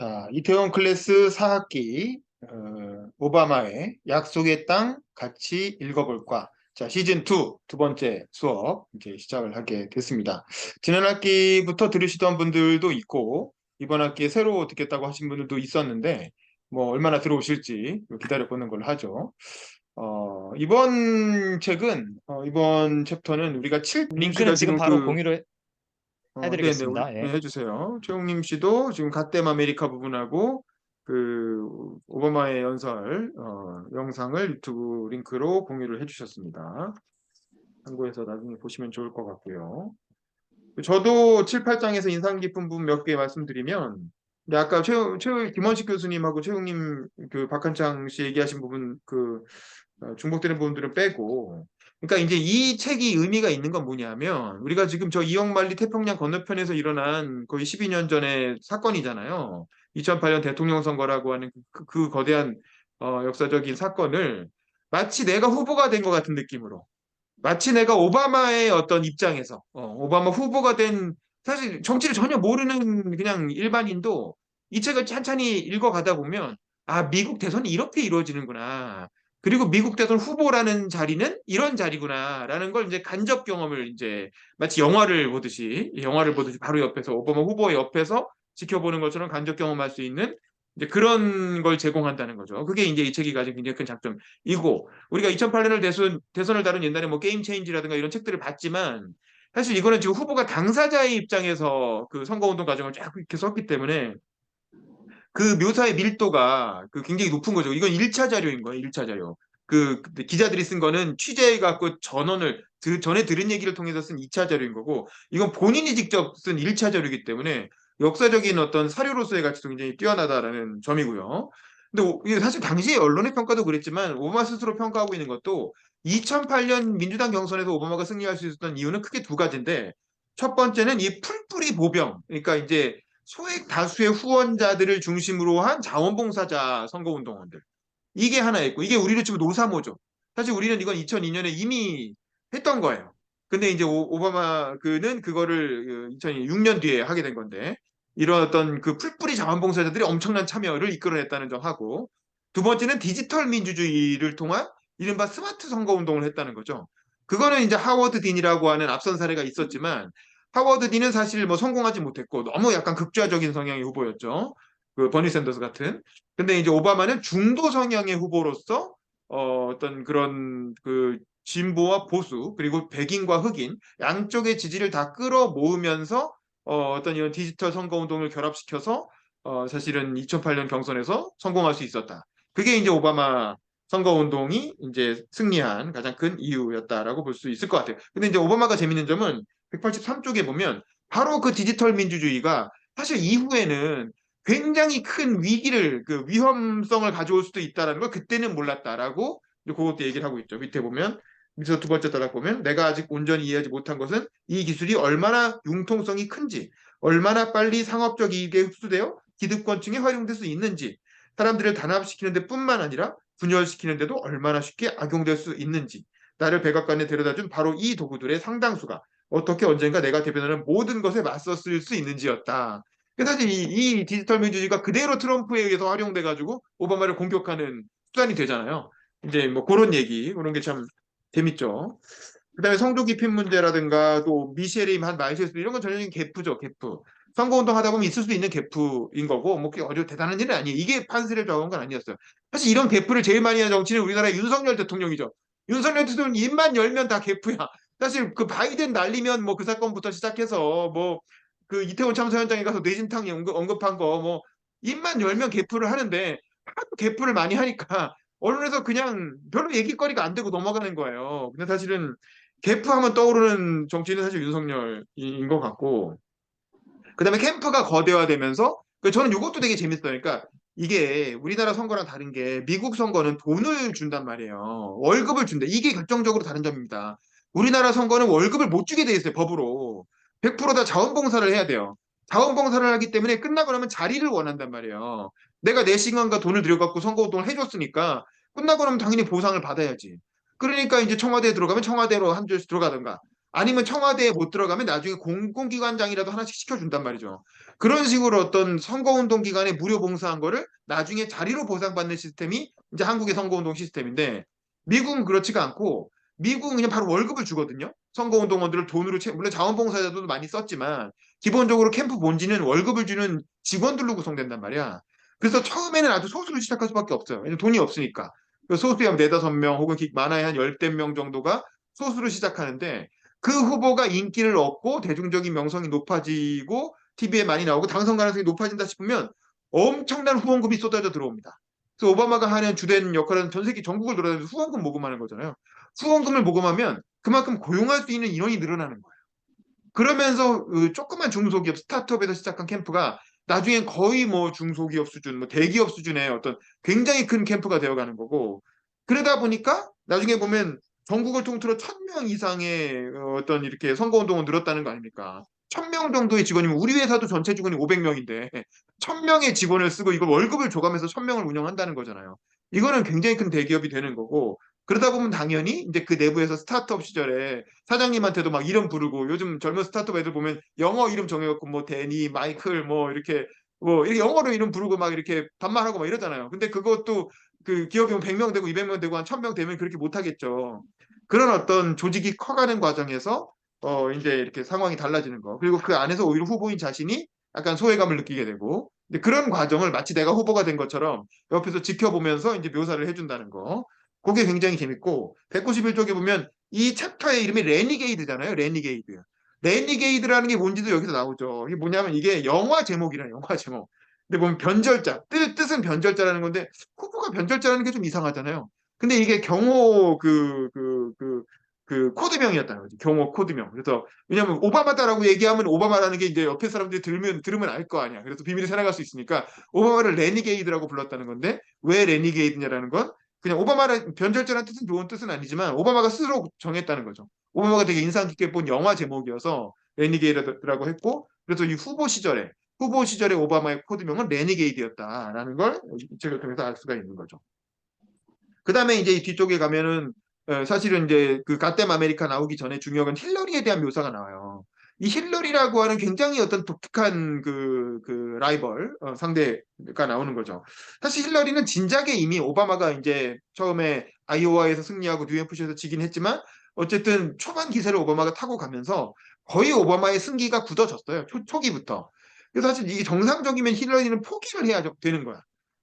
자, 이태원 클래스 4학기 오바마의 약속의 땅 같이 읽어볼까? 자, 시즌 2 두 번째 수업 이제 시작을 하게 됐습니다. 지난 학기부터 들으시던 분들도 있고 이번 학기에 새로 듣겠다고 하신 분들도 있었는데 뭐 얼마나 들어오실지 기다려보는 걸로 하죠. 이번 책은 이번 챕터는 우리가 최웅님 링크는 씨가 지금 지금 바로 공유를 네네, 해드리겠습니다. 네, 예. 해주세요. 최웅님 씨도 지금 갓댐 아메리카 부분하고 그 오바마의 연설 영상을 유튜브 링크로 공유를 해주셨습니다. 참고해서 나중에 보시면 좋을 것 같고요. 저도 7, 8장에서 인상 깊은 부분 몇 개 말씀드리면, 근데 아까 김원식 교수님하고 최웅님 그 박한창 씨 얘기하신 부분 중복되는 부분들은 빼고, 그러니까 이제 이 책이 의미가 있는 건 뭐냐면 우리가 지금 저 이억만리 태평양 건너편에서 일어난 거의 12년 전의 사건이잖아요. 2008년 대통령 선거라고 하는 그 거대한 역사적인 사건을 마치 내가 후보가 된 것 같은 느낌으로, 마치 내가 오바마의 어떤 입장에서 오바마 후보가 된, 사실 정치를 전혀 모르는 그냥 일반인도 이 책을 찬찬히 읽어가다 보면 아, 미국 대선이 이렇게 이루어지는구나. 그리고 미국 대선 후보라는 자리는 이런 자리구나라는 걸 이제 간접 경험을, 이제 마치 영화를 보듯이 바로 옆에서 오바마 후보의 옆에서 지켜보는 것처럼 간접 경험할 수 있는 이제 그런 걸 제공한다는 거죠. 그게 이제 이 책이 가진 굉장히 큰 장점이고, 우리가 2008년을 대선을 다룬 옛날에 뭐 게임 체인지라든가 이런 책들을 봤지만 사실 이거는 지금 후보가 당사자의 입장에서 그 선거운동 과정을 쫙 이렇게 썼기 때문에 그 묘사의 밀도가 굉장히 높은 거죠. 이건 1차 자료인 거예요. 1차 자료. 기자들이 쓴 거는 취재해갖고 전에 들은 얘기를 통해서 쓴 2차 자료인 거고, 이건 본인이 직접 쓴 1차 자료이기 때문에 역사적인 어떤 사료로서의 가치도 굉장히 뛰어나다라는 점이고요. 근데 이게 사실 당시에 언론의 평가도 그랬지만 오바마 스스로 평가하고 있는 것도 2008년 민주당 경선에서 오바마가 승리할 수 있었던 이유는 크게 두 가지인데, 첫 번째는 이 풀뿌리 보병, 그러니까 이제 소액 다수의 후원자들을 중심으로 한 자원봉사자 선거운동원들. 이게 하나 있고, 이게 우리로 치면 노사모죠. 사실 우리는 이건 2002년에 이미 했던 거예요. 근데 이제 오바마 그는 그거를 2006년 뒤에 하게 된 건데, 이런 어떤 그 풀뿌리 자원봉사자들이 엄청난 참여를 이끌어냈다는 점하고, 두 번째는 디지털 민주주의를 통한 이른바 스마트 선거운동을 했다는 거죠. 그거는 이제 하워드 딘이라고 하는 앞선 사례가 있었지만, 하워드 딘은 사실 뭐 성공하지 못했고 너무 약간 극좌적인 성향의 후보였죠. 그 버니 샌더스 같은. 근데 이제 오바마는 중도 성향의 후보로서 어떤 그런 진보와 보수, 그리고 백인과 흑인 양쪽의 지지를 다 끌어모으면서 어떤 이런 디지털 선거운동을 결합시켜서 사실은 2008년 경선에서 성공할 수 있었다. 그게 이제 오바마 선거운동이 이제 승리한 가장 큰 이유였다라고 볼 수 있을 것 같아요. 근데 이제 오바마가 재밌는 점은 183쪽에 보면 바로 그 디지털 민주주의가 사실 이후에는 굉장히 큰 위험성을 가져올 수도 있다라는 걸 그때는 몰랐다라고 그것도 얘기를 하고 있죠. 밑에서 두 번째 단락 보면 내가 아직 온전히 이해하지 못한 것은 이 기술이 얼마나 융통성이 큰지, 얼마나 빨리 상업적 이익에 흡수되어 기득권층에 활용될 수 있는지, 사람들을 단합시키는 데뿐만 아니라 분열시키는 데도 얼마나 쉽게 악용될 수 있는지, 나를 백악관에 데려다준 바로 이 도구들의 상당수가 어떻게 언젠가 내가 대변하는 모든 것에 맞섰을 수 있는지였다. 사실 이 디지털 민주주의가 그대로 트럼프에 의해서 활용돼 가지고 오바마를 공격하는 수단이 되잖아요. 이제 뭐 그런 얘기, 그런 게 참 재밌죠. 그다음에 성조 기핀 문제라든가 또 미셸이 한 말실수, 이런 건 전형적인 개프죠, 개프. 선거운동 하다 보면 있을 수 있는 개프인 거고, 뭐 그게 어려 대단한 일은 아니에요. 이게 판세를 좌우한 건 아니었어요. 사실 이런 개프를 제일 많이 하는 정치는 우리나라의 윤석열 대통령이죠. 윤석열 대통령 입만 열면 다 개프야. 사실 그 바이든 날리면 뭐 그 사건부터 시작해서 뭐 그 이태원 참사 현장에 가서 뇌진탕 언급한 거 뭐 입만 열면 개프를 하는데, 하도 개프를 많이 하니까 언론에서 그냥 별로 얘기거리가 안 되고 넘어가는 거예요. 근데 사실은 개프하면 떠오르는 정치인은 사실 윤석열인 것 같고, 그다음에 캠프가 거대화되면서 저는 이것도 되게 재밌어요. 그러니까 이게 우리나라 선거랑 다른 게 미국 선거는 돈을 준단 말이에요. 월급을 준대. 이게 결정적으로 다른 점입니다. 우리나라 선거는 월급을 못 주게 돼 있어요, 법으로. 100%다 자원봉사를 해야 돼요. 자원봉사를 하기 때문에 끝나고 나면 자리를 원한단 말이에요. 내가 내 시간과 돈을 들여갖고 선거운동을 해줬으니까 끝나고 나면 당연히 보상을 받아야지. 그러니까 이제 청와대에 들어가면 청와대로 한 줄씩 들어가든가, 아니면 청와대에 못 들어가면 나중에 공공기관장이라도 하나씩 시켜준단 말이죠. 그런 식으로 어떤 선거운동 기간에 무료 봉사한 거를 나중에 자리로 보상받는 시스템이 이제 한국의 선거운동 시스템인데 미국은 그렇지가 않고 미국은 그냥 바로 월급을 주거든요. 선거운동원들을 돈으로 물론 자원봉사자들도 많이 썼지만 기본적으로 캠프 본지는 월급을 주는 직원들로 구성된단 말이야. 그래서 처음에는 아주 소수로 시작할 수밖에 없어요. 왜냐면 돈이 없으니까. 소수에 한 4~5명 혹은 많아야 한 10명 정도가 소수로 시작하는데 그 후보가 인기를 얻고 대중적인 명성이 높아지고 TV에 많이 나오고 당선 가능성이 높아진다 싶으면 엄청난 후원금이 쏟아져 들어옵니다. 그래서 오바마가 하는 주된 역할은 전 세계 전국을 돌아다니면서 후원금 모금하는 거잖아요. 후원금을 모금하면 그만큼 고용할 수 있는 인원이 늘어나는 거예요. 그러면서 그 조그만 중소기업 스타트업에서 시작한 캠프가 나중엔 거의 뭐 중소기업 수준, 뭐 대기업 수준의 어떤 굉장히 큰 캠프가 되어가는 거고 그러다 보니까 나중에 보면 전국을 통틀어 1,000명 이상의 어떤 이렇게 선거운동을 늘었다는 거 아닙니까? 1,000명 정도의 직원이면 우리 회사도 전체 직원이 500명인데 1,000명의 직원을 쓰고 이걸 월급을 줘가면서 1,000명을 운영한다는 거잖아요. 이거는 굉장히 큰 대기업이 되는 거고 그러다 보면 당연히 이제 그 내부에서 스타트업 시절에 사장님한테도 막 이름 부르고 요즘 젊은 스타트업 애들 보면 영어 이름 정해갖고 뭐 데니, 마이클 뭐 이렇게 영어로 이름 부르고 막 이렇게 반말하고 막 이러잖아요. 근데 그것도 그 기업이 뭐 100명 되고 200명 되고 한 1,000명 되면 그렇게 못하겠죠. 그런 어떤 조직이 커가는 과정에서 이제 이렇게 상황이 달라지는 거. 그리고 그 안에서 오히려 후보인 자신이 약간 소외감을 느끼게 되고 근데 그런 과정을 마치 내가 후보가 된 것처럼 옆에서 지켜보면서 이제 묘사를 해준다는 거. 그게 굉장히 재밌고 191쪽에 보면 이 챕터의 이름이 레니게이드잖아요. 레니게이드. 레니게이드라는 게 뭔지도 여기서 나오죠. 이게 뭐냐면 이게 영화 제목이라 영화 제목. 근데 보면 변절자. 뜻은 변절자라는 건데 후보가 변절자라는 게 좀 이상하잖아요. 근데 이게 경호 그 코드명이었다는 거지. 경호 코드명. 그래서 왜냐면 오바마다라고 얘기하면 오바마라는 게 이제 옆에 사람들이 들으면 알 거 아니야. 그래서 비밀이 새나갈 수 있으니까 오바마를 레니게이드라고 불렀다는 건데 왜 레니게이드냐라는 건 그냥 오바마라 변절자라는 뜻은 좋은 뜻은 아니지만 오바마가 스스로 정했다는 거죠. 오바마가 되게 인상 깊게 본 영화 제목이어서 레니게이드라고 했고 그래서 이 후보 시절에 오바마의 코드명은 레니게이드였다라는 걸 이 책을 통해서 알 수가 있는 거죠. 그 다음에 이제 이 뒤쪽에 가면은 사실은 이제 그 갓댐 아메리카 나오기 전에 중요한 힐러리에 대한 묘사가 나와요. 이 힐러리라고 하는 굉장히 어떤 독특한 그 라이벌 상대가 나오는 거죠. 사실 힐러리는 진작에 이미 오바마가 이제 처음에 아이오와에서 승리하고 뉴햄프셔에서 지긴 했지만 어쨌든 초반 기세를 오바마가 타고 가면서 거의 오바마의 승기가 굳어졌어요. 초기부터. 그래서 사실 이게 정상적이면 힐러리는 포기를 해야 되는 거야.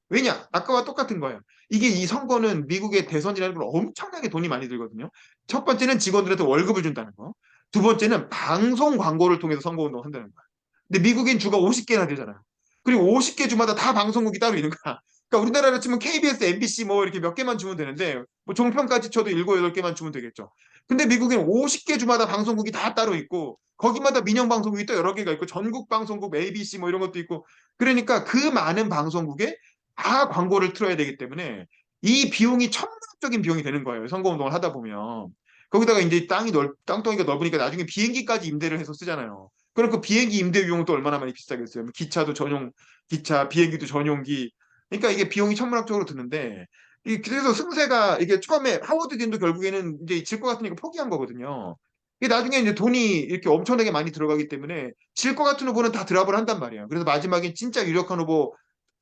왜냐? 아까와 똑같은 거예요. 이게 이 선거는 미국의 대선이라는 걸 엄청나게 돈이 많이 들거든요. 첫 번째는 직원들한테 월급을 준다는 거. 두 번째는 방송 광고를 통해서 선거운동을 한다는 거야. 근데 미국엔 주가 50개나 되잖아요. 그리고 50개 주마다 다 방송국이 따로 있는 거야. 그러니까 우리나라로 치면 KBS, MBC 뭐 이렇게 몇 개만 주면 되는데 뭐 종편까지 쳐도 7, 8개만 주면 되겠죠. 근데 미국엔 50개 주마다 방송국이 다 따로 있고 거기마다 민영 방송국이 또 여러 개가 있고 전국 방송국 ABC 뭐 이런 것도 있고 그러니까 그 많은 방송국에 다 광고를 틀어야 되기 때문에 이 비용이 천문학적인 비용이 되는 거예요. 선거운동을 하다 보면. 거기다가 이제 땅덩이가 넓으니까 나중에 비행기까지 임대를 해서 쓰잖아요. 그럼 그 비행기 임대 비용은 또 얼마나 많이 비싸겠어요. 뭐 기차도 전용 기차, 비행기도 전용기. 그러니까 이게 비용이 천문학적으로 드는데 그래서 승세가 이게 처음에 하워드 딘도 결국에는 이제 질 것 같으니까 포기한 거거든요. 이게 나중에 이제 돈이 이렇게 엄청나게 많이 들어가기 때문에 질 것 같은 후보는 다 드랍을 한단 말이에요. 그래서 마지막에 진짜 유력한 후보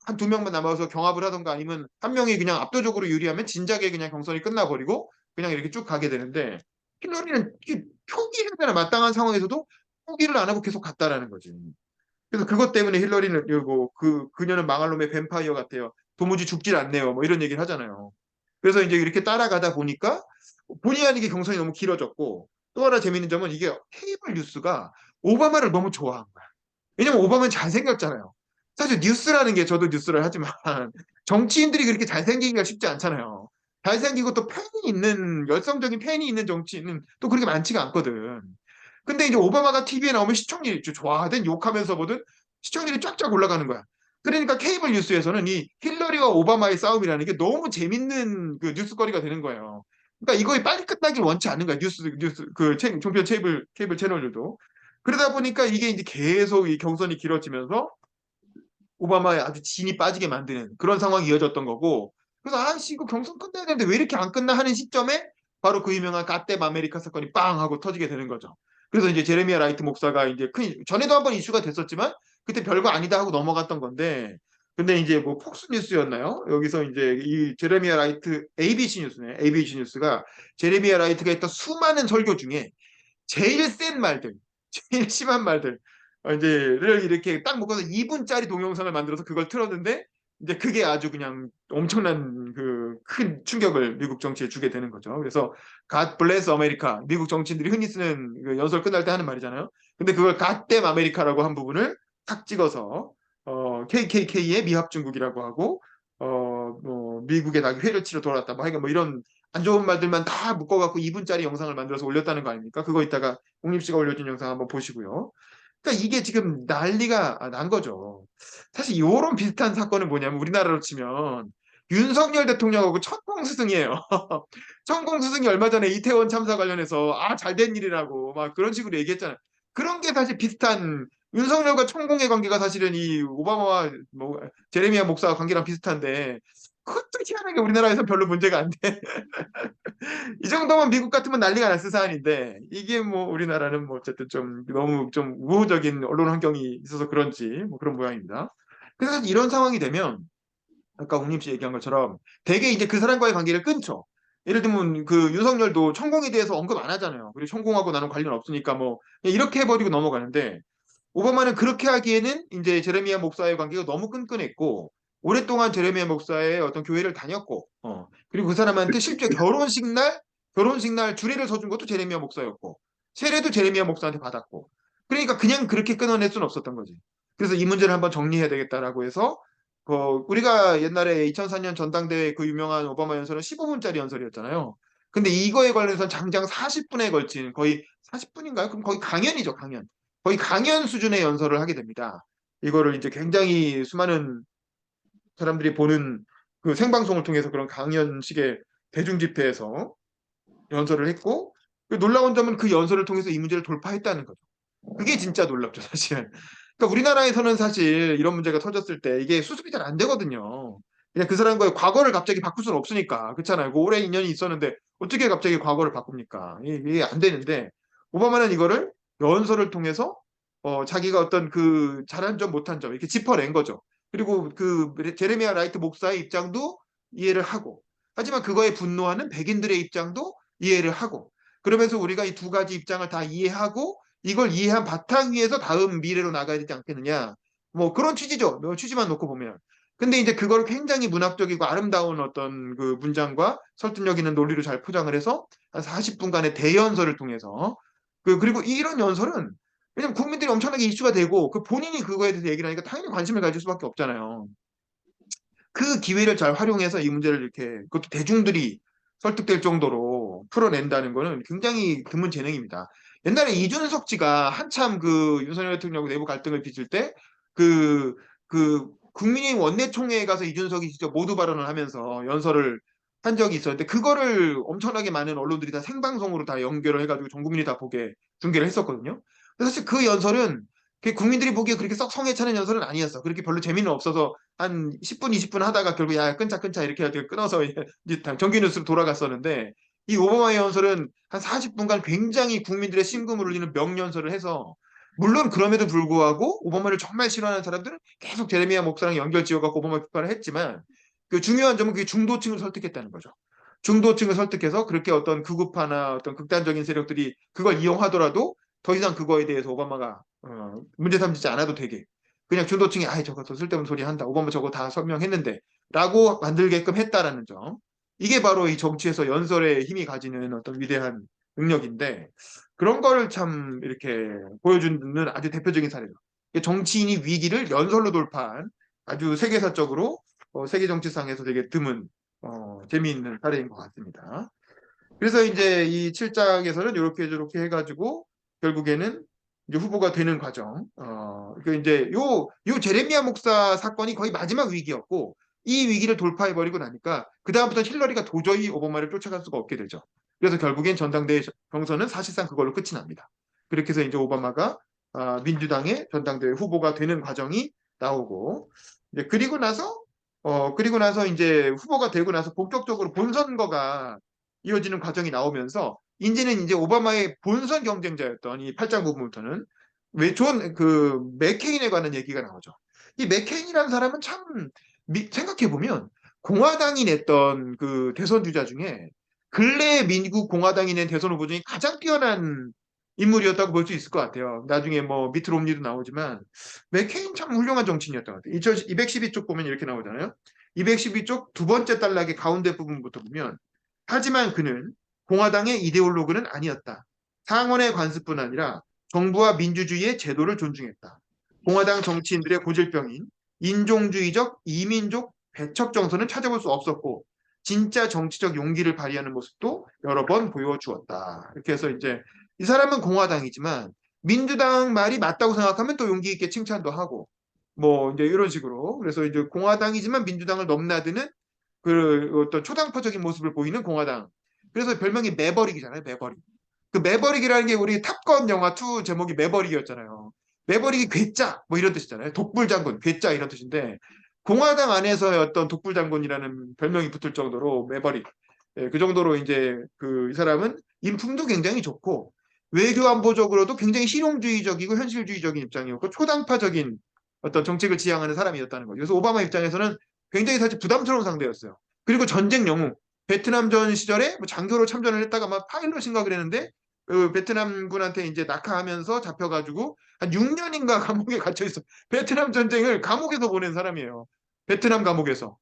한 2명만 남아서 경합을 하던가 아니면 한 명이 그냥 압도적으로 유리하면 진작에 그냥 경선이 끝나버리고 그냥 이렇게 쭉 가게 되는데 힐러리는 표기해야 되나 마땅한 상황에서도 포기를 안 하고 계속 갔다라는 거지. 그래서 그것 때문에 힐러리는 이거 그녀는 망할 놈의 뱀파이어 같아요. 도무지 죽질 않네요. 뭐 이런 얘기를 하잖아요. 그래서 이제 이렇게 따라가다 보니까 본의 아니게 경선이 너무 길어졌고 또 하나 재밌는 점은 이게 케이블 뉴스가 오바마를 너무 좋아한 거야. 왜냐면 오바마는 잘생겼잖아요. 사실 뉴스라는 게 저도 뉴스를 하지만 정치인들이 그렇게 잘생기기가 쉽지 않잖아요. 잘생기고 또 열성적인 팬이 있는 정치인은 또 그렇게 많지가 않거든. 근데 이제 오바마가 TV에 나오면 시청률이 좋아하든 욕하면서 보든 시청률이 쫙쫙 올라가는 거야. 그러니까 케이블 뉴스에서는 이 힐러리와 오바마의 싸움이라는 게 너무 재밌는 그 뉴스거리가 되는 거예요. 그러니까 이거 빨리 끝나길 원치 않는 거야. 뉴스 종편 케이블 채널들도. 그러다 보니까 이게 이제 계속 이 경선이 길어지면서 오바마의 아주 진이 빠지게 만드는 그런 상황이 이어졌던 거고. 그래서 아씨 이거 경선 끝나야 되는데 왜 이렇게 안 끝나 하는 시점에 바로 그 유명한 갓댐 아메리카 사건이 빵 하고 터지게 되는 거죠. 그래서 이제 제레미야 라이트 목사가 이제 전에도 한번 이슈가 됐었지만 그때 별거 아니다 하고 넘어갔던 건데, 근데 이제 뭐 폭스뉴스였나요? 여기서 이제 이 제레미야 라이트 ABC 뉴스네. ABC 뉴스가 제레미야 라이트가 했던 수많은 설교 중에 제일 센 말들, 제일 심한 말들, 이제를 이렇게 딱 묶어서 2분짜리 동영상을 만들어서 그걸 틀었는데, 이제 그게 아주 그냥 엄청난 그 큰 충격을 미국 정치에 주게 되는 거죠. 그래서 God bless America, 미국 정치인들이 흔히 쓰는 그 연설 끝날 때 하는 말이잖아요. 근데 그걸 God damn America라고 한 부분을 탁 찍어서 KKK의 미합 중국이라고 하고, 뭐 미국에 나기 회를 치러 돌아왔다, 뭐 하여간 뭐 이런 안 좋은 말들만 다 묶어갖고 2분짜리 영상을 만들어서 올렸다는 거 아닙니까? 그거 이따가 옥립 씨가 올려준 영상 한번 보시고요. 그러니까 이게 지금 난리가 난 거죠. 사실 이런 비슷한 사건은 뭐냐면 우리나라로 치면 윤석열 대통령하고 천공스승이에요. 천공스승이 얼마 전에 이태원 참사 관련해서 잘된 일이라고 막 그런 식으로 얘기했잖아요. 그런 게 사실 비슷한, 윤석열과 천공의 관계가 사실은 이 오바마와 뭐 제레미야 목사와 관계랑 비슷한데 그것도 희한하게 우리나라에서 별로 문제가 안 돼. 이 정도면 미국 같으면 난리가 났을 사안인데 이게 뭐 우리나라는 뭐 어쨌든 좀 너무 좀 우호적인 언론 환경이 있어서 그런지 뭐 그런 모양입니다. 그래서 이런 상황이 되면 아까 웅님 씨 얘기한 것처럼 대개 이제 그 사람과의 관계를 끊죠. 예를 들면 그 윤석열도 천공에 대해서 언급 안 하잖아요. 그리고 천공하고 나는 관련 없으니까 뭐 이렇게 해버리고 넘어가는데, 오바마는 그렇게 하기에는 이제 제레미야 목사의 관계가 너무 끈끈했고 오랫동안 제레미야 목사의 어떤 교회를 다녔고, 그리고 그 사람한테 실제 결혼식 날 주례를 서준 것도 제레미야 목사였고 세례도 제레미야 목사한테 받았고, 그러니까 그냥 그렇게 끊어낼 수는 없었던 거지. 그래서 이 문제를 한번 정리해야 되겠다라고 해서 우리가 옛날에 2004년 전당대회 그 유명한 오바마 연설은 15분짜리 연설이었잖아요. 근데 이거에 관련해서는 장장 40분에 걸친, 거의 40분인가요? 그럼 거의 강연이죠, 강연. 거의 강연 수준의 연설을 하게 됩니다. 이거를 이제 굉장히 수많은 사람들이 보는 그 생방송을 통해서 그런 강연식의 대중 집회에서 연설을 했고, 그 놀라운 점은 그 연설을 통해서 이 문제를 돌파했다는 거죠. 그게 진짜 놀랍죠, 사실은. 그러니까 우리나라에서는 사실 이런 문제가 터졌을 때 이게 수습이 잘 안 되거든요. 그냥 그 사람과의 과거를 갑자기 바꿀 수는 없으니까. 그렇잖아요. 그 오랜 인연이 있었는데 어떻게 갑자기 과거를 바꿉니까? 이게 안 되는데, 오바마는 이거를 연설을 통해서 자기가 어떤 그 잘한 점 못한 점 이렇게 짚어낸 거죠. 그리고 그 제레미야 라이트 목사의 입장도 이해를 하고, 하지만 그거에 분노하는 백인들의 입장도 이해를 하고, 그러면서 우리가 이 두 가지 입장을 다 이해하고 이걸 이해한 바탕 위에서 다음 미래로 나가야 되지 않겠느냐. 뭐 그런 취지죠. 뭐 취지만 놓고 보면. 근데 이제 그걸 굉장히 문학적이고 아름다운 어떤 그 문장과 설득력 있는 논리로 잘 포장을 해서 한 40분간의 대연설을 통해서 그리고 이런 연설은, 왜냐면 국민들이 엄청나게 이슈가 되고 그 본인이 그거에 대해서 얘기를 하니까 당연히 관심을 가질 수밖에 없잖아요. 그 기회를 잘 활용해서 이 문제를 이렇게, 그것도 대중들이 설득될 정도로 풀어낸다는 거는 굉장히 드문 재능입니다. 옛날에 이준석 씨가 한참 그 윤석열 대통령하고 내부 갈등을 빚을 때 국민의힘 원내총회에 가서 이준석이 직접 모두 발언을 하면서 연설을 한 적이 있었는데, 그거를 엄청나게 많은 언론들이 다 생방송으로 다 연결을 해가지고 전 국민이 다 보게 중계를 했었거든요. 근데 사실 그 연설은 국민들이 보기에 그렇게 썩 성에 차는 연설은 아니었어. 그렇게 별로 재미는 없어서 한 10분, 20분 하다가 결국 야 끊자 끊자 이렇게 해가지고 끊어서 이제 정규 뉴스로 돌아갔었는데, 이 오바마의 연설은 한 40분간 굉장히 국민들의 심금을 울리는 명연설을 해서, 물론 그럼에도 불구하고 오바마를 정말 싫어하는 사람들은 계속 제레미야 목사랑 연결 지어갖고 오바마 비판을 했지만, 그 중요한 점은 그게 중도층을 설득했다는 거죠. 중도층을 설득해서 그렇게 어떤 극우파나 어떤 극단적인 세력들이 그걸 이용하더라도 더 이상 그거에 대해서 오바마가 문제 삼지 않아도 되게, 그냥 중도층이 아이 저거 또 쓸데없는 소리 한다, 오바마 저거 다 설명했는데 라고 만들게끔 했다라는 점, 이게 바로 이 정치에서 연설의 힘이 가지는 어떤 위대한 능력인데, 그런 거를 참 이렇게 보여주는 아주 대표적인 사례죠. 정치인이 위기를 연설로 돌파한 아주 세계사적으로 세계 정치상에서 되게 드문 재미있는 사례인 것 같습니다. 그래서 이제 이 7장에서는 이렇게 저렇게 해가지고 결국에는 이제 후보가 되는 과정. 그 이제 요 제레미야 목사 사건이 거의 마지막 위기였고, 이 위기를 돌파해버리고 나니까 그 다음부터 힐러리가 도저히 오바마를 쫓아갈 수가 없게 되죠. 그래서 결국엔 전당대회 경선은 사실상 그걸로 끝이 납니다. 그렇게 해서 이제 오바마가 민주당의 전당대회 후보가 되는 과정이 나오고, 이제 그리고 나서 이제 후보가 되고 나서 본격적으로 본선거가 이어지는 과정이 나오면서 이제는 이제 오바마의 본선 경쟁자였던 이 8장 부분부터는 그 맥케인에 관한 얘기가 나오죠. 이 맥케인이라는 사람은 참 생각해 보면 공화당이 냈던 그 대선 주자 중에 근래 미국 공화당이 낸 대선 후보 중에 가장 뛰어난 인물이었다고 볼 수 있을 것 같아요. 나중에 뭐 미트 롬니도 나오지만 맥케인 참 훌륭한 정치인이었던 것 같아요. 212쪽 보면 이렇게 나오잖아요. 212쪽 두 번째 단락의 가운데 부분부터 보면 하지만 그는 공화당의 이데올로그는 아니었다. 상원의 관습뿐 아니라 정부와 민주주의의 제도를 존중했다. 공화당 정치인들의 고질병인 인종주의적 이민족 배척 정서는 찾아볼 수 없었고 진짜 정치적 용기를 발휘하는 모습도 여러 번 보여주었다. 이렇게 해서 이제 이 사람은 공화당이지만 민주당 말이 맞다고 생각하면 또 용기 있게 칭찬도 하고 뭐 이제 이런 식으로 그래서 이제 공화당이지만 민주당을 넘나드는 그 어떤 초당파적인 모습을 보이는 공화당. 그래서 별명이 매버릭이잖아요. 매버릭. 그 매버릭이라는 게 우리 탑건 영화 2 제목이 매버릭이었잖아요. 매버릭이 괴짜 뭐 이런 뜻이잖아요. 독불장군, 괴짜 이런 뜻인데 공화당 안에서의 어떤 독불장군이라는 별명이 붙을 정도로 매버릭. 예, 그 정도로 이제 그 이 사람은 인품도 굉장히 좋고 외교 안보적으로도 굉장히 실용주의적이고 현실주의적인 입장이었고 초당파적인 어떤 정책을 지향하는 사람이었다는 거죠. 그래서 오바마 입장에서는 굉장히 사실 부담스러운 상대였어요. 그리고 전쟁 영웅, 베트남전 시절에 뭐 장교로 참전을 했다가 막 파일럿인가 그랬는데 그 베트남군한테 이제 낙하하면서 잡혀가지고 한 6년인가 감옥에 갇혀 있어. 베트남 전쟁을 감옥에서 보낸 사람이에요. 베트남 감옥에서.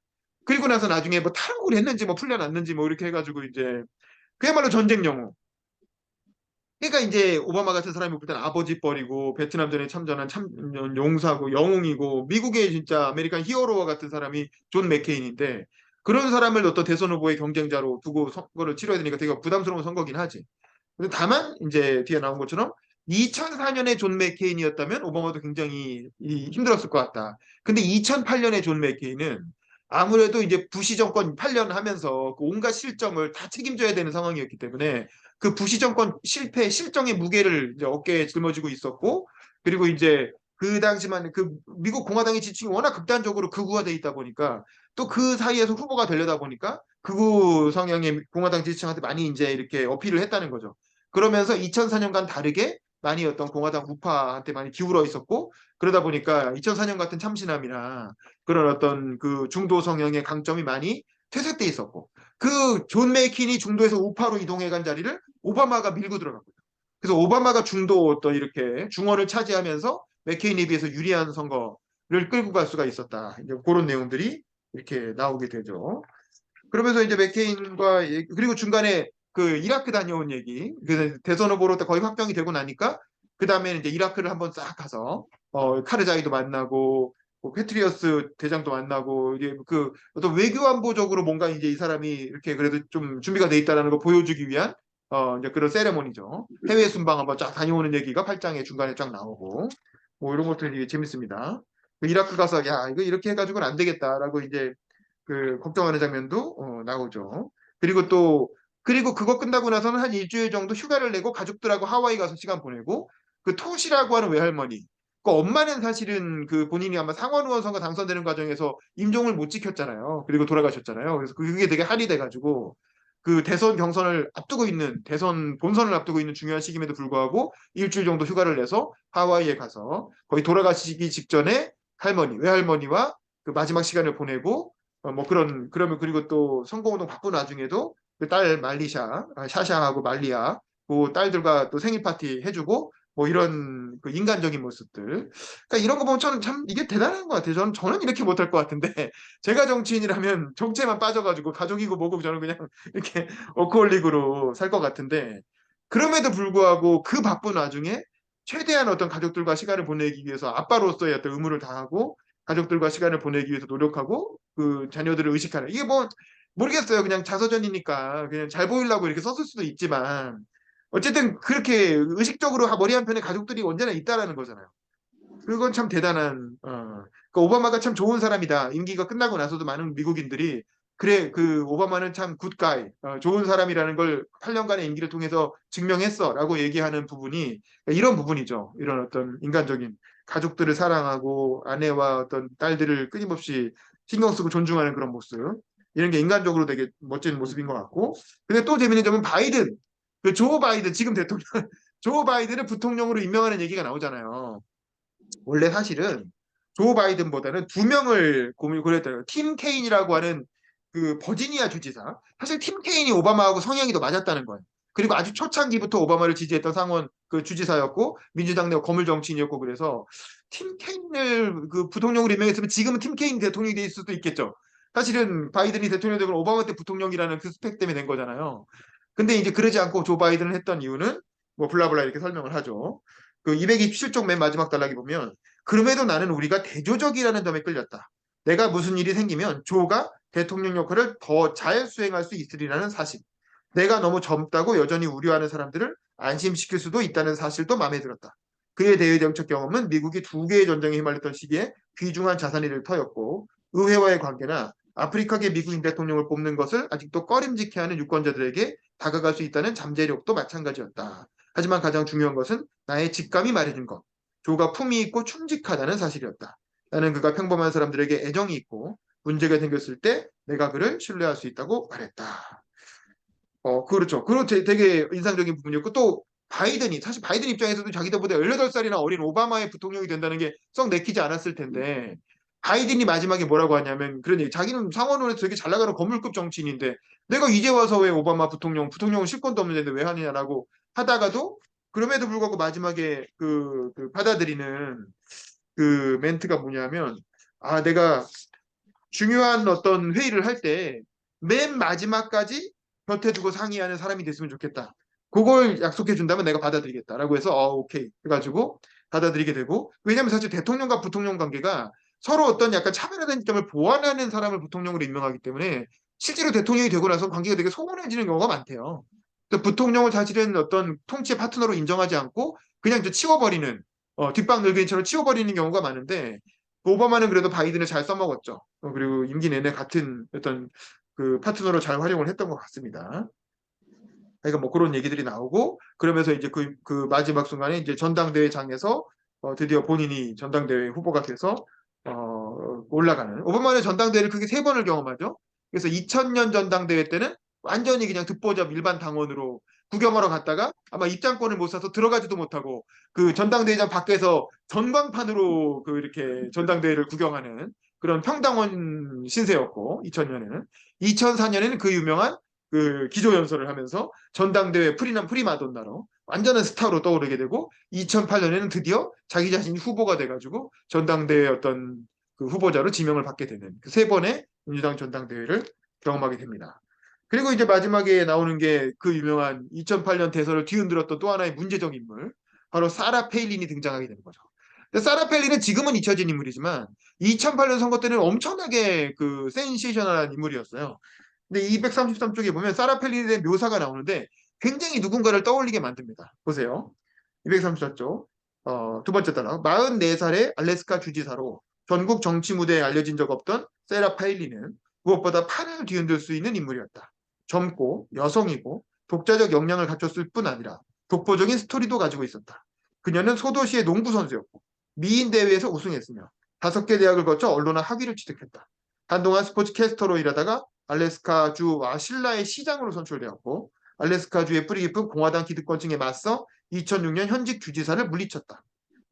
그리고 나서 나중에 뭐 탈옥을 했는지 뭐 풀려났는지 뭐 이렇게 해가지고 이제 그야말로 전쟁 영웅. 그러니까 이제 오바마 같은 사람이 볼 때는 아버지 뻘이고 베트남전에 참전한 참 용사고 영웅이고 미국의 진짜 아메리칸 히어로와 같은 사람이 존 맥케인인데 그런 사람을 어떤 대선 후보의 경쟁자로 두고 선거를 치러야 되니까 되게 부담스러운 선거긴 하지. 근데 다만 이제 뒤에 나온 것처럼 2004년에 존 맥케인이었다면 오바마도 굉장히 힘들었을 것 같다. 근데 2008년에 존 맥케인은 아무래도 이제 부시 정권 8년 하면서 그 온갖 실정을 다 책임져야 되는 상황이었기 때문에 그 부시 정권 실패, 실정의 무게를 이제 어깨에 짊어지고 있었고 그리고 이제 그 당시만 그 미국 공화당의 지층이 워낙 극단적으로 극우화돼 있다 보니까 또 그 사이에서 후보가 되려다 보니까 극우 성향의 공화당 지지층한테 많이 이제 이렇게 어필을 했다는 거죠. 그러면서 2004년간 다르게 많이 어떤 공화당 우파한테 많이 기울어 있었고 그러다 보니까 2004년 같은 참신함이나 그런 어떤 그 중도 성향의 강점이 많이 퇴색돼 있었고 그 존 메이킨이 중도에서 우파로 이동해 간 자리를 오바마가 밀고 들어간 거죠. 그래서 오바마가 중도 어떤 이렇게 중원을 차지하면서 맥케인에 비해서 유리한 선거를 끌고 갈 수가 있었다. 이제 그런 내용들이 이렇게 나오게 되죠. 그러면서 이제 맥케인과 그리고 중간에 그 이라크 다녀온 얘기 그 대선 후보로 거의 확정이 되고 나니까 그 다음에 이제 이라크를 한번 싹 가서 카르자이도 만나고 뭐 페트리어스 대장도 만나고 이게 그 어떤 외교 안보적으로 뭔가 이제 이 사람이 이렇게 그래도 좀 준비가 돼 있다라는 걸 보여주기 위한 이제 그런 세레모니죠. 해외 순방 한번 쫙 다녀오는 얘기가 8장에 중간에 쫙 나오고 뭐 이런 것들이 재밌습니다. 그 이라크 가서 야 이거 이렇게 해가지고는 안 되겠다라고 이제 그 걱정하는 장면도 나오죠. 그리고 또 그리고 그거 끝나고 나서는 한 일주일 정도 휴가를 내고 가족들하고 하와이 가서 시간 보내고 그 토시라고 하는 외할머니 그 엄마는 사실은 그 본인이 아마 상원 의원 선거 당선되는 과정에서 임종을 못 지켰잖아요. 그리고 돌아가셨잖아요. 그래서 그게 되게 한이 돼가지고 그 대선 경선을 앞두고 있는 대선 본선을 앞두고 있는 중요한 시기임에도 불구하고 일주일 정도 휴가를 내서 하와이에 가서 거의 돌아가시기 직전에 할머니 외할머니와 그 마지막 시간을 보내고 뭐 그러면 그리고 또 선거운동 바쁜 와중에도 그 딸 말리샤, 샤샤하고 말리아, 그 딸들과 또 생일 파티 해주고 뭐 이런 그 인간적인 모습들. 그러니까 이런 거 보면 저는 참 이게 대단한 것 같아요. 저는 이렇게 못할 것 같은데 제가 정치인이라면 정체만 빠져가지고 가족이고 뭐고 저는 그냥 이렇게 워커홀릭으로 살 것 같은데 그럼에도 불구하고 그 바쁜 와중에 최대한 어떤 가족들과 시간을 보내기 위해서 아빠로서의 어떤 의무를 다하고 가족들과 시간을 보내기 위해서 노력하고 그 자녀들을 의식하는 이게 뭐 모르겠어요. 그냥 자서전이니까 그냥 잘 보이려고 이렇게 썼을 수도 있지만 어쨌든 그렇게 의식적으로 머리 한편에 가족들이 언제나 있다라는 거잖아요. 그건 참 대단한 그러니까 오바마가 참 좋은 사람이다. 임기가 끝나고 나서도 많은 미국인들이 그래 그 오바마는 참 굿가이 좋은 사람이라는 걸 8년간의 임기를 통해서 증명했어라고 얘기하는 부분이 이런 부분이죠. 이런 어떤 인간적인 가족들을 사랑하고 아내와 어떤 딸들을 끊임없이 신경 쓰고 존중하는 그런 모습. 이런 게 인간적으로 되게 멋진 모습인 것 같고. 근데 또 재밌는 점은 바이든, 그 조 바이든 지금 대통령 조 바이든을 부통령으로 임명하는 얘기가 나오잖아요. 원래 사실은 조 바이든보다는 두 명을 고려했더라고요. 팀 케인이라고 하는 그 버지니아 주지사. 사실 팀 케인이 오바마하고 성향이 더 맞았다는 거예요. 그리고 아주 초창기부터 오바마를 지지했던 상원 그 주지사였고 민주당 내 거물 정치인이었고 그래서 팀 케인을 그 부통령으로 임명했으면 지금은 팀 케인 대통령이 될 수도 있겠죠. 사실은 바이든이 대통령 되고 오바마 때 부통령이라는 그 스펙 때문에 된 거잖아요. 근데 이제 그러지 않고 조 바이든을 했던 이유는 뭐 블라블라 이렇게 설명을 하죠. 그 227쪽 맨 마지막 단락에 보면 그럼에도 나는 우리가 대조적이라는 점에 끌렸다. 내가 무슨 일이 생기면 조가 대통령 역할을 더 잘 수행할 수 있으리라는 사실. 내가 너무 젊다고 여전히 우려하는 사람들을 안심시킬 수도 있다는 사실도 마음에 들었다. 그의 대외정책 경험은 미국이 두 개의 전쟁에 휘말렸던 시기에 귀중한 자산이 될 터였고 의회와의 관계나 아프리카계 미국인 대통령을 뽑는 것을 아직도 꺼림직해하는 유권자들에게 다가갈 수 있다는 잠재력도 마찬가지였다. 하지만 가장 중요한 것은 나의 직감이 말해준 것. 조가 품위 있고 충직하다는 사실이었다. 나는 그가 평범한 사람들에게 애정이 있고 문제가 생겼을 때 내가 그를 신뢰할 수 있다고 말했다. 그렇죠. 그리고 되게 인상적인 부분이었고 또 바이든이 사실 바이든 입장에서도 자기들보다 18살이나 어린 오바마의 부통령이 된다는 게 썩 내키지 않았을 텐데 바이든이 마지막에 뭐라고 하냐면 그런 얘기 자기는 상원원에서 되게 잘 나가는 건물급 정치인인데 내가 이제 와서 왜 오바마 부통령은 실권도 없는데 왜 하느냐라고 하다가도 그럼에도 불구하고 마지막에 그 받아들이는 그 멘트가 뭐냐면 내가 중요한 어떤 회의를 할 때 맨 마지막까지 곁에 두고 상의하는 사람이 됐으면 좋겠다. 그걸 약속해 준다면 내가 받아들이겠다라고 해서 오케이 해가지고 받아들이게 되고 왜냐하면 사실 대통령과 부통령 관계가 서로 어떤 약간 차별화된 점을 보완하는 사람을 부통령으로 임명하기 때문에 실제로 대통령이 되고 나서 관계가 되게 소원해지는 경우가 많대요. 부통령을 사실은 어떤 통치의 파트너로 인정하지 않고 그냥 이제 치워버리는 뒷방 늙은이처럼 치워버리는 경우가 많은데 오바마는 그래도 바이든을 잘 써먹었죠. 그리고 임기 내내 같은 어떤 그 파트너로 잘 활용을 했던 것 같습니다. 그러니까 뭐 그런 얘기들이 나오고 그러면서 이제 그 마지막 순간에 이제 전당대회장에서 드디어 본인이 전당대회 후보가 돼서 올라가는 오바마는 전당대회를 크게 세 번을 경험하죠. 그래서 2000년 전당대회 때는 완전히 그냥 듣보잡 일반 당원으로 구경하러 갔다가 아마 입장권을 못 사서 들어가지도 못하고 그 전당대회장 밖에서 전광판으로 그 이렇게 전당대회를 구경하는 그런 평당원 신세였고 2000년에는 2004년에는 그 유명한 그 기조연설을 하면서 전당대회 프리마돈나로 완전한 스타로 떠오르게 되고 2008년에는 드디어 자기 자신이 후보가 돼가지고 전당대회 어떤 그 후보자로 지명을 받게 되는 그 세 번의 민주당 전당대회를 경험하게 됩니다. 그리고 이제 마지막에 나오는 게 그 유명한 2008년 대선을 뒤흔들었던 또 하나의 문제적 인물 바로 사라 페일린이 등장하게 되는 거죠. 사라 페일린은 지금은 잊혀진 인물이지만 2008년 선거 때는 엄청나게 그 센세이셔널한 인물이었어요. 근데 233쪽에 보면 사라 펠린에 대한 묘사가 나오는데 굉장히 누군가를 떠올리게 만듭니다. 보세요. 234쪽 두 번째 단락 44살의 알래스카 주지사로 전국 정치 무대에 알려진 적 없던 세라 파일리는 무엇보다 판을 뒤흔들 수 있는 인물이었다. 젊고 여성이고 독자적 역량을 갖췄을 뿐 아니라 독보적인 스토리도 가지고 있었다. 그녀는 소도시의 농구 선수였고 미인 대회에서 우승했으며 5개 대학을 거쳐 언론학 학위를 취득했다. 한동안 스포츠 캐스터로 일하다가 알래스카주 와실라의 시장으로 선출되었고 알래스카주의 뿌리 깊은 공화당 기득권층에 맞서 2006년 현직 주지사를 물리쳤다.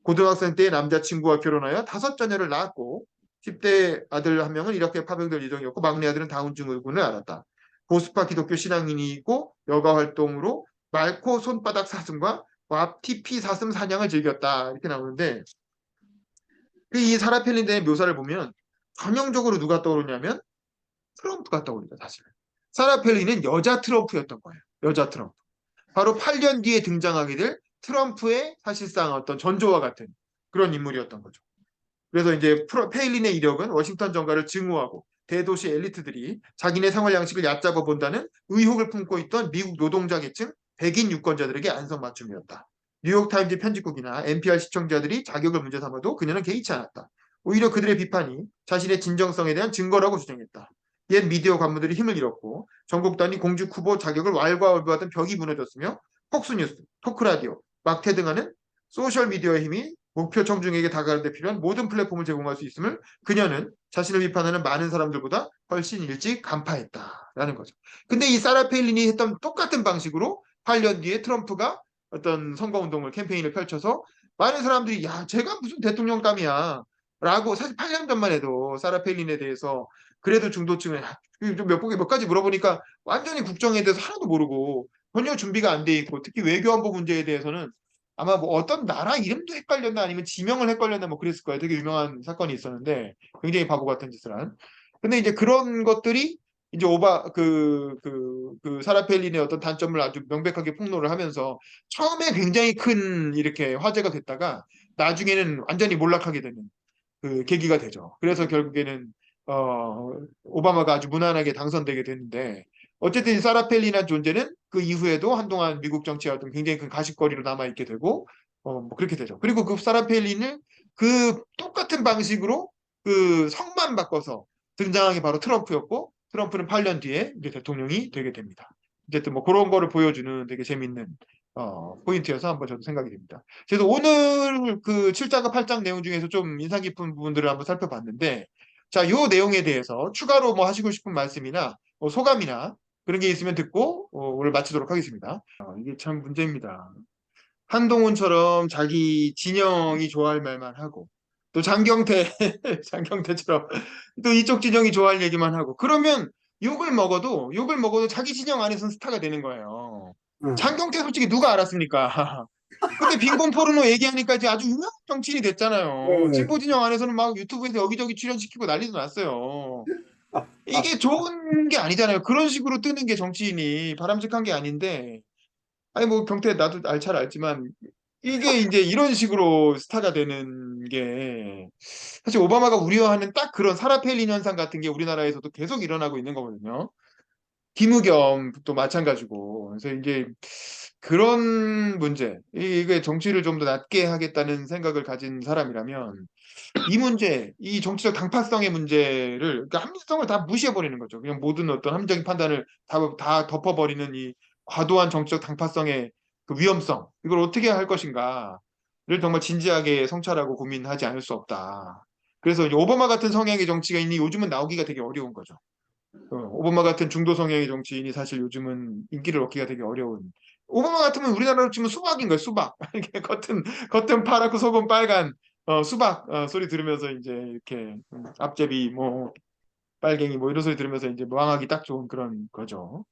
고등학생 때 남자친구와 결혼하여 5자녀를 낳았고 10대 아들 한 명은 이렇게 파병될 예정이었고 막내 아들은 다운 증후군을 앓았다. 보수파 기독교 신앙인이고 여가 활동으로 말코 손바닥 사슴과 왑티피 사슴 사냥을 즐겼다 이렇게 나오는데 이 사라 펠린의 묘사를 보면 전형적으로 누가 떠오르냐면 트럼프가 떠오르죠 사실. 사라 펠린은 여자 트럼프였던 거예요. 여자 트럼프. 바로 8년 뒤에 등장하게 될 트럼프의 사실상 어떤 전조와 같은 그런 인물이었던 거죠. 그래서 이제 페일린의 이력은 워싱턴 정가를 증오하고 대도시 엘리트들이 자기네 생활 양식을 얕잡아 본다는 의혹을 품고 있던 미국 노동자 계층 백인 유권자들에게 안성맞춤이었다. 뉴욕타임즈 편집국이나 NPR 시청자들이 자격을 문제 삼아도 그녀는 개의치 않았다. 오히려 그들의 비판이 자신의 진정성에 대한 증거라고 주장했다. 옛 미디어 관문들이 힘을 잃었고 전국 단위 공직 후보 자격을 왈가왈부하던 벽이 무너졌으며 폭스뉴스, 토크라디오, 막태 등하는 소셜미디어의 힘이 목표 청중에게 다가가는 데 필요한 모든 플랫폼을 제공할 수 있음을 그녀는 자신을 비판하는 많은 사람들보다 훨씬 일찍 간파했다라는 거죠. 근데 이 사라 페일린이 했던 똑같은 방식으로 8년 뒤에 트럼프가 어떤 선거운동을 캠페인을 펼쳐서 많은 사람들이 야 제가 무슨 대통령감이야 라고 사실 8년 전만 해도 사라 페일린에 대해서 그래도 중도층은 몇 가지 물어보니까 완전히 국정에 대해서 하나도 모르고 전혀 준비가 안 돼 있고 특히 외교안보 문제에 대해서는 아마 뭐 어떤 나라 이름도 헷갈렸나 아니면 지명을 헷갈렸나 뭐 그랬을 거예요. 되게 유명한 사건이 있었는데 굉장히 바보 같은 짓을 한. 근데 이제 그런 것들이 이제 사라 펠린의 어떤 단점을 아주 명백하게 폭로를 하면서 처음에 굉장히 큰 이렇게 화제가 됐다가 나중에는 완전히 몰락하게 되는 그 계기가 되죠. 그래서 결국에는 오바마가 아주 무난하게 당선되게 됐는데 어쨌든 이 사라 펠린한 존재는 그 이후에도 한동안 미국 정치에 어떤 굉장히 큰 가십거리로 남아 있게 되고 뭐 그렇게 되죠. 그리고 그 사라 펠린을 그 똑같은 방식으로 그 성만 바꿔서 등장한 게 바로 트럼프였고 트럼프는 8년 뒤에 이제 대통령이 되게 됩니다. 어쨌든 뭐 그런 거를 보여주는 되게 재밌는 포인트여서 한번 저도 생각이 됩니다. 그래서 오늘 그 7장과 8장 내용 중에서 좀 인상 깊은 부분들을 한번 살펴봤는데, 자, 요 내용에 대해서 추가로 뭐 하시고 싶은 말씀이나 소감이나 그런 게 있으면 듣고 오늘 마치도록 하겠습니다. 이게 참 문제입니다. 한동훈처럼 자기 진영이 좋아할 말만 하고, 또 장경태, 장경태처럼 또 이쪽 진영이 좋아할 얘기만 하고, 그러면 욕을 먹어도 자기 진영 안에서는 스타가 되는 거예요. 응. 장경태 솔직히 누가 알았습니까? 근데 빈곤 포르노 얘기하니까 이제 아주 유명한 정치인이 됐잖아요. 네. 진보 진영 안에서는 막 유튜브에서 여기저기 출연시키고 난리도 났어요. 아, 아, 이게 좋은 게 아니잖아요. 그런 식으로 뜨는 게 정치인이 바람직한 게 아닌데, 아니 뭐 경태 나도 잘 알지만 이게 이제 이런 식으로 스타가 되는 게 사실 오바마가 우려하는 딱 그런 사라펠린 현상 같은 게 우리나라에서도 계속 일어나고 있는 거거든요. 김의겸도 마찬가지고. 그래서 이제 그런 문제, 이게 정치를 좀 더 낮게 하겠다는 생각을 가진 사람이라면 이 문제, 이 정치적 당파성의 문제를, 그러니까 합리성을 다 무시해버리는 거죠. 그냥 모든 어떤 합리적인 판단을 다 덮어버리는 이 과도한 정치적 당파성의 그 위험성, 이걸 어떻게 할 것인가를 정말 진지하게 성찰하고 고민하지 않을 수 없다. 그래서 이제 오바마 같은 성향의 정치가인이 요즘은 나오기가 되게 어려운 거죠. 오바마 같은 중도 성향의 정치인이 사실 요즘은 인기를 얻기가 되게 어려운. 오바마 같으면 우리나라로 치면 수박인 거예요, 수박. 이렇게 겉은 파랗고 속은 빨간 수박 소리 들으면서 이제 이렇게 앞제비 뭐 빨갱이 뭐 이런 소리 들으면서 이제 망하기 딱 좋은 그런 거죠.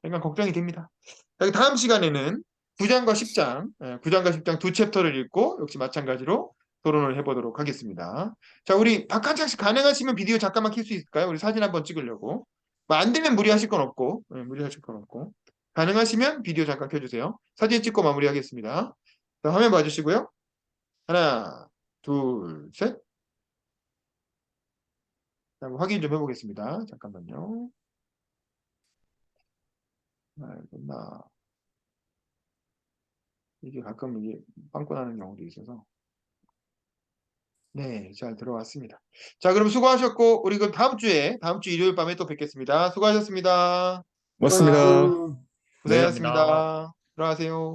그러니까 걱정이 됩니다. 자, 다음 시간에는 9장과 10장, 9장과 10장 두 챕터를 읽고 역시 마찬가지로 토론을 해보도록 하겠습니다. 자, 우리 박한창 씨 가능하시면 비디오 잠깐만 켤 수 있을까요? 우리 사진 한번 찍으려고. 뭐 안 되면 무리하실 건 없고, 무리하실 건 없고. 가능하시면 비디오 잠깐 켜주세요. 사진 찍고 마무리하겠습니다. 자, 화면 봐주시고요. 하나, 둘, 셋. 자, 한번 확인 좀 해보겠습니다. 잠깐만요. 아이고, 이게 가끔 이게 빵꾸 나는 경우도 있어서. 네, 잘 들어왔습니다. 자, 그럼 수고하셨고, 우리 그 다음 주 일요일 밤에 또 뵙겠습니다. 수고하셨습니다. 고맙습니다. 수고하셨어요. 네, 감사합니다. 고생하셨습니다. 들어가세요.